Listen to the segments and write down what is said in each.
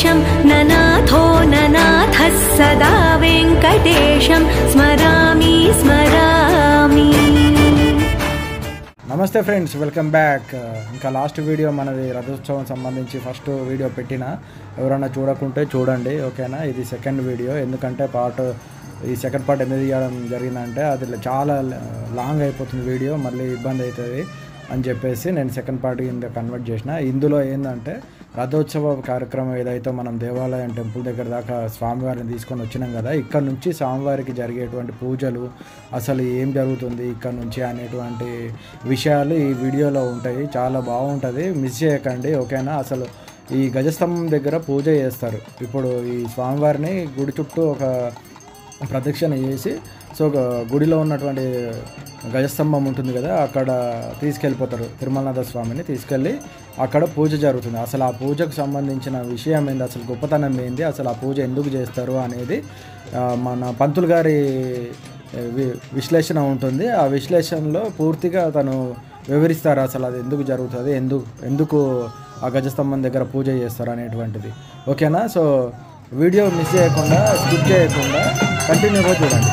वेङ्कटेशं ननाथो ननाथः सदा वेङ्कटेशं स्मरामि स्मरामि। నమస్తే ఫ్రెండ్స్, వెల్కమ్ బ్యాక్. ఇంకా లాస్ట్ వీడియో మనది రథోత్సవం సంబంధించి ఫస్ట్ వీడియో పెట్టిన, ఎవరైనా చూడకుంటే చూడండి, ఓకేనా. ఇది సెకండ్ వీడియో. ఎందుకంటే ఈ సెకండ్ పార్ట్ ఎందుకు తీయడం జరిగిందంటే అది చాలా లాంగ్ అయిపోతుంది వీడియో, మళ్ళీ ఇబ్బంది అవుతుంది అని చెప్పేసి నేను సెకండ్ పార్ట్ కింద కన్వర్ట్ చేసిన. ఇందులో ఏంటంటే రథోత్సవ కార్యక్రమం ఏదైతే మనం దేవాలయం టెంపుల్ దగ్గర దాకా స్వామివారిని తీసుకొని వచ్చినాం కదా, ఇక్కడ నుంచి స్వామివారికి జరిగేటువంటి పూజలు, అసలు ఏం జరుగుతుంది ఇక్కడ నుంచి అనేటువంటి విషయాలు ఈ వీడియోలో ఉంటాయి. చాలా బాగుంటుంది, మిస్ చేయకండి, ఓకేనా. అసలు ఈ గజస్తంభం దగ్గర పూజ చేస్తారు. ఇప్పుడు ఈ స్వామివారిని గుడి చుట్టూ ఒక ప్రదక్షిణ చేసి, సో గుడిలో ఉన్నటువంటి గజస్తంభం ఉంటుంది కదా, అక్కడ తీసుకెళ్ళిపోతారు. తిరుమలనాథ స్వామిని తీసుకెళ్ళి అక్కడ పూజ జరుగుతుంది. అసలు ఆ పూజకు సంబంధించిన విషయం ఏంది, అసలు గొప్పతనం ఏంది, అసలు ఆ పూజ ఎందుకు చేస్తారు అనేది మన పంతులు గారి విశ్లేషణ ఉంటుంది. ఆ విశ్లేషణలో పూర్తిగా తను వివరిస్తారు అసలు అది ఎందుకు జరుగుతుంది, ఎందుకు ఆ గజస్తంభం దగ్గర పూజ చేస్తారు అనేటువంటిది, ఓకేనా. సో వీడియో మిస్ చేయకుండా, స్కిప్ చేయకుండా కంటిన్యూగా చూడండి.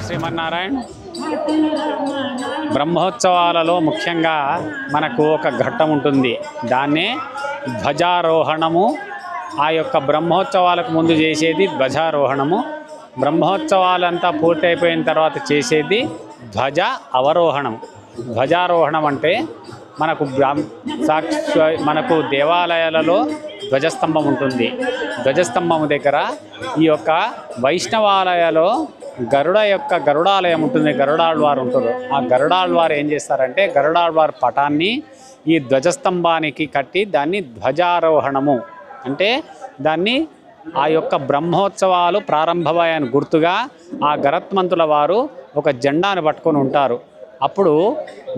శ్రీమన్నారాయణ బ్రహ్మోత్సవాలలో ముఖ్యంగా మనకు ఒక ఘట్టం ఉంటుంది, దాన్నే ధ్వజారోహణము. ఆ యొక్క బ్రహ్మోత్సవాలకు ముందు చేసేది ధ్వజారోహణము, బ్రహ్మోత్సవాలంతా పూర్తయిపోయిన తర్వాత చేసేది ధ్వజ అవరోహణం. ధ్వజారోహణం అంటే మనకు దేవాలయాలలో ధ్వజస్తంభం ఉంటుంది. ధ్వజస్తంభం దగ్గర ఈ యొక్క వైష్ణవాలయాలో గరుడాలయం ఉంటుంది, గరుడాళ్వారు ఉంటారు. ఆ గరుడాళ్వారు ఏం చేస్తారంటే గరుడాళ్వారు పటాన్ని ఈ ధ్వజస్తంభానికి కట్టి దాన్ని ధ్వజారోహణము అంటే దాన్ని ఆ యొక్క బ్రహ్మోత్సవాలు ప్రారంభమయ్యాని గుర్తుగా ఆ గరత్మంతుల వారు ఒక జెండాను పట్టుకొని ఉంటారు. అప్పుడు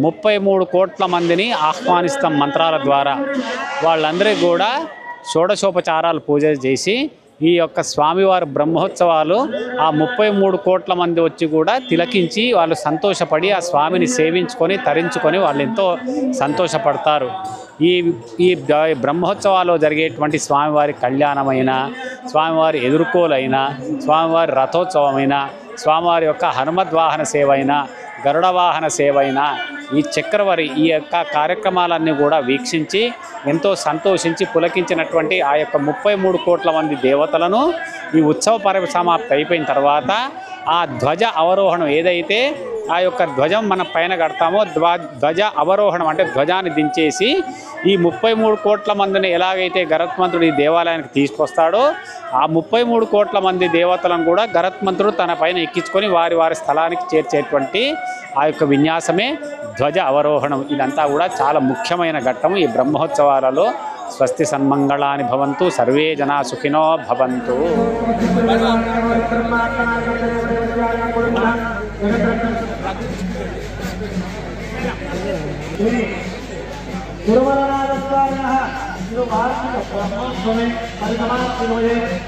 33 కోట్ల మందిని ఆహ్వానిస్తాం మంత్రాల ద్వారా. వాళ్ళందరికీ కూడా షోడశోపచారాలు పూజ చేసి ఈ యొక్క స్వామివారి బ్రహ్మోత్సవాలు ఆ 33 కోట్ల మంది వచ్చి కూడా తిలకించి వాళ్ళు సంతోషపడి ఆ స్వామిని సేవించుకొని తరించుకొని వాళ్ళు ఎంతో సంతోషపడతారు. ఈ బ్రహ్మోత్సవాల్లో జరిగేటువంటి స్వామివారి కళ్యాణమైన, స్వామివారి ఎదుర్కోలైన, స్వామివారి రథోత్సవమైన, స్వామివారి యొక్క హనుమద్వాహన సేవ అయినా, గరుడ వాహన సేవ అయినా, ఈ చక్రవరి ఈ యొక్క కార్యక్రమాలన్నీ కూడా వీక్షించి ఎంతో సంతోషించి పులకించినటువంటి ఆ యొక్క 33 కోట్ల మంది దేవతలను ఈ ఉత్సవ పరిసమాప్తి అయిపోయిన తర్వాత ఆ ధ్వజ అవరోహణం ఏదైతే ఆ యొక్క ధ్వజం మన పైన కడతామో ధ్వజ అవరోహణం అంటే ధ్వజాన్ని దించేసి ఈ 33 కోట్ల మందిని ఎలాగైతే గరత్మంతుడు ఈ దేవాలయానికి తీసుకొస్తాడో ఆ 33 కోట్ల మంది దేవతలను కూడా గరత్మంతుడు తన పైన ఎక్కించుకొని వారి వారి స్థలానికి చేర్చేటువంటి ఆ యొక్క విన్యాసమే ధ్వజ అవరోహణం. ఇదంతా కూడా చాలా ముఖ్యమైన ఘట్టము ఈ బ్రహ్మోత్సవాలలో. స్వస్తి సన్మంగళాని భవంతు, సర్వే జనా సుఖినో భవంతు.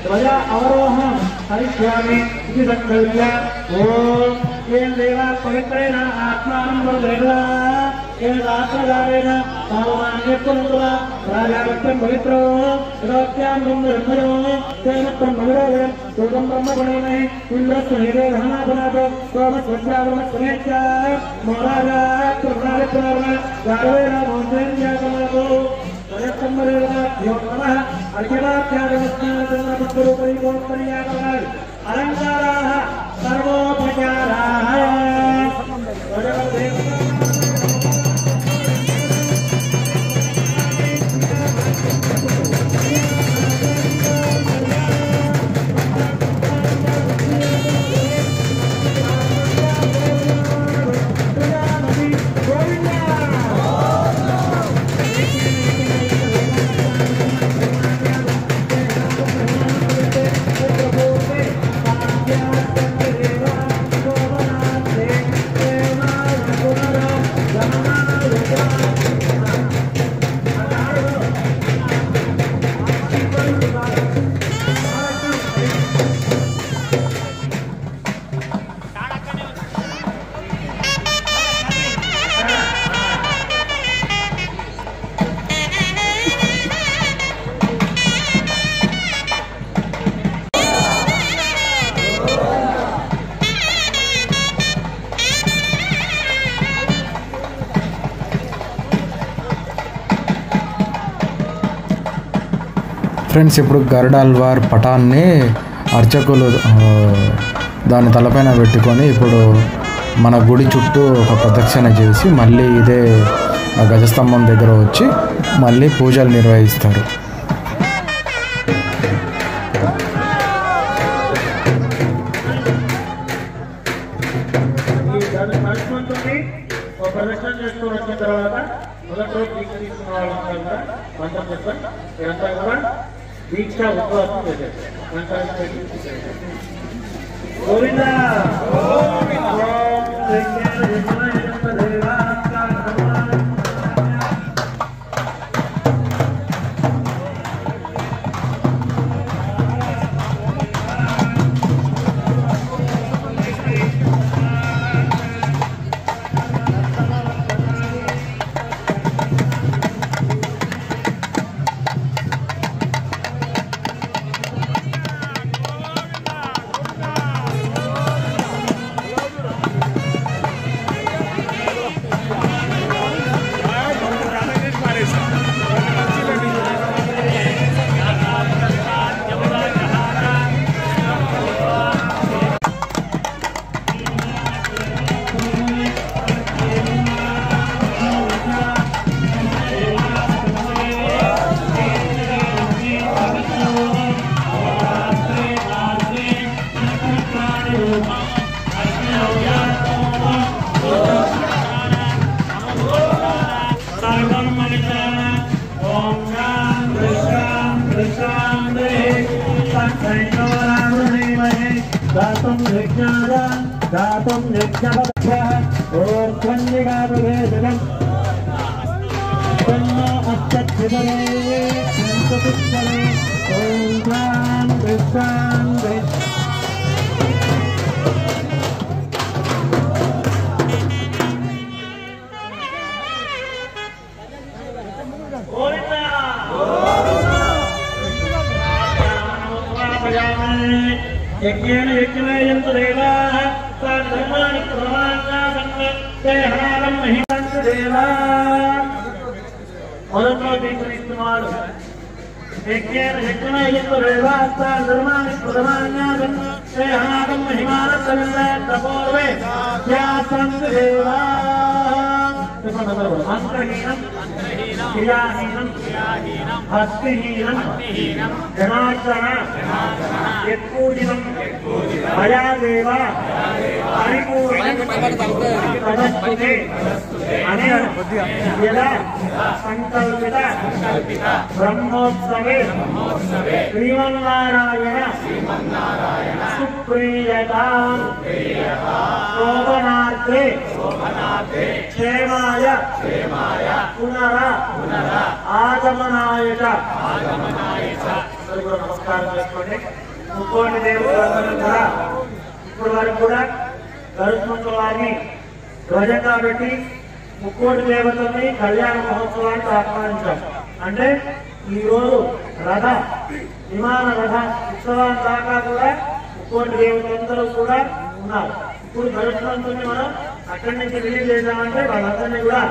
ध्वजा अवरोहणं करिष्यामि इति संकल्प्य ओम येन देवा पवित्रेण आत्मानं वर्धयेत् ఏదాత్రదారేణ సామాన్యత్వంతువ రాజావత్యం పవిత్రో రోత్యాం బ్రహ్మరో తేన బ్రహ్మవిరోధం సూతం బ్రహ్మగుణైనహి ఇంద్రస్య నివేదనాథనాథో సోమస్వస్యావమస్వనేత్య మహారాజా కృష్ణాదిత్యవర్ణ గారవేణ మోంద్రేణ్యాగమాతో అలంకారాः సర్వోపచారాः ఫ్రెండ్స్, ఇప్పుడు గరుడాల్వార్ పటాన్ని అర్చకులు దాని తలపైన పెట్టుకొని ఇప్పుడు మన గుడి చుట్టూ ఒక ప్రదక్షిణ చేసి మళ్ళీ ఇదే గజస్తంభం దగ్గర వచ్చి మళ్ళీ పూజలు నిర్వహిస్తారు. ప్రదక్షిణ చేస్తూ వచ్చిన తర్వాత మొదటి దీక్ష తీసుకున్న వాళ్ళంతా కూడా మంత్రం చెప్పండి. ఇదంతా కూడా దీక్ష ఉపవాసం చేసేది. గోవిందా दातुं यज्ञपदभ्यः ओर्ध्वन्निगातुवेदनम् तन्नो अस्तच्छिदरे सन्ततिष्ठरे ॐ ह्रां विश्वां यज्ञेन यज्ञमेयन्तु देवाः सर्वधर्माणि प्रमाणासन्ने ते हनालं महिमान्तु देवाः మొదట్లో దీక్షిస్తున్నాడు. యజ్ఞేన యజ్ఞమేయन्तు దేవాः सर्वधर्माणि प्रमाणासन्ने ते हनालं महिमान्तु तपोर्वे यासन्तु देवाः మంత్రహీనం క్రియాహీనం భక్తిహీనం జనార్దన యత్పూజితం మయాదేవ పరిపూర్ణం తదస్తుతే అనే యదా సంకల్పిత బ్రహ్మోత్సవే శ్రీమన్నారాయణ సుప్రీయతాం శోభనార్థే క్షేమాయ పునర ఆగమనాయ నమస్కారం చేసుకోండి. ముక్కోటి దేవులందరూ కూడా ఇప్పటి వరకు కూడా గరుత్మంతుల వారిని ధ్వజంగా పెట్టి ముక్కోటి దేవతల్ని కళ్యాణ మహోత్సవానికి ఆహ్వానించాం. అంటే ఈరోజు రథ విమాన రథ ఉత్సవాల దాకా కూడా ముక్కోటి దేవతలందరూ కూడా ఉన్నారు. ఇప్పుడు గరుత్మంతుని మనం అక్కడి నుంచి రిలీజ్ చేద్దామంటే వాళ్ళందరినీ కూడా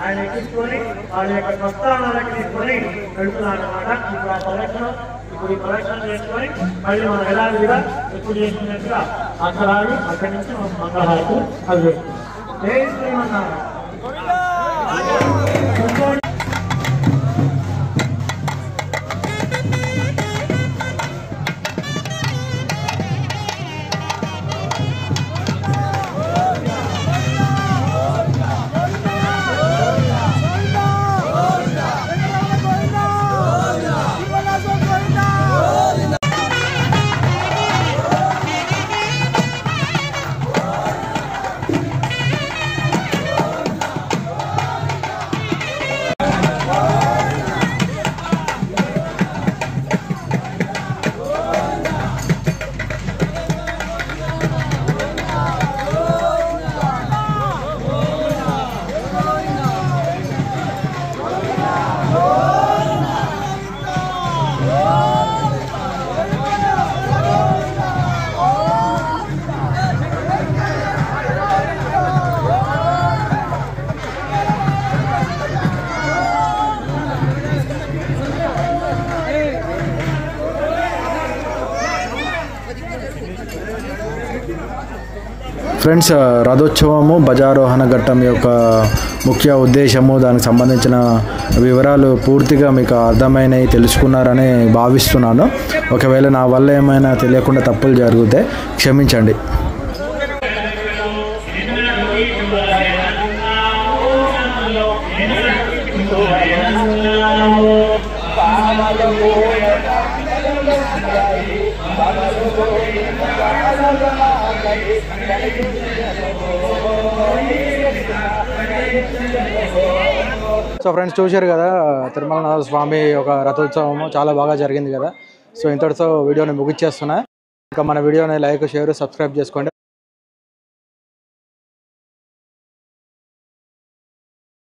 ఆయన ఎక్కించుకొని వాళ్ళ యొక్క స్వస్థానాలకి తీసుకొని వెళ్తున్నారు అన్నమాట. ఇప్పుడు ఆ ప్రదక్షిణ ఇప్పుడు ఈ ప్రదక్షిణ చేసుకొని మళ్ళీ మనం ఎలాగా ఎప్పుడు చేసుకున్నట్టుగా అక్కడ అక్కడి నుంచి మనం మంగళహారతి అది చేస్తున్నాం. జై శ్రీమన్నారాయణ. ఫ్రెండ్స్, రథోత్సవము బజారోహణ ఘట్టం యొక్క ముఖ్య ఉద్దేశము, దానికి సంబంధించిన వివరాలు పూర్తిగా మీకు అర్థమైనవి తెలుసుకున్నారని భావిస్తున్నాను. ఒకవేళ నా వల్ల ఏమైనా తెలియకుండా తప్పులు జరిగితే క్షమించండి. సో ఫ్రెండ్స్, చూశారు కదా తిరుమలనాథ స్వామి ఒక రథోత్సవము చాలా బాగా జరిగింది కదా. సో ఇంతటితో వీడియోని ముగిచ్చేస్తున్నా. ఇంకా మన వీడియోని లైక్, షేర్, సబ్స్క్రైబ్ చేసుకోండి.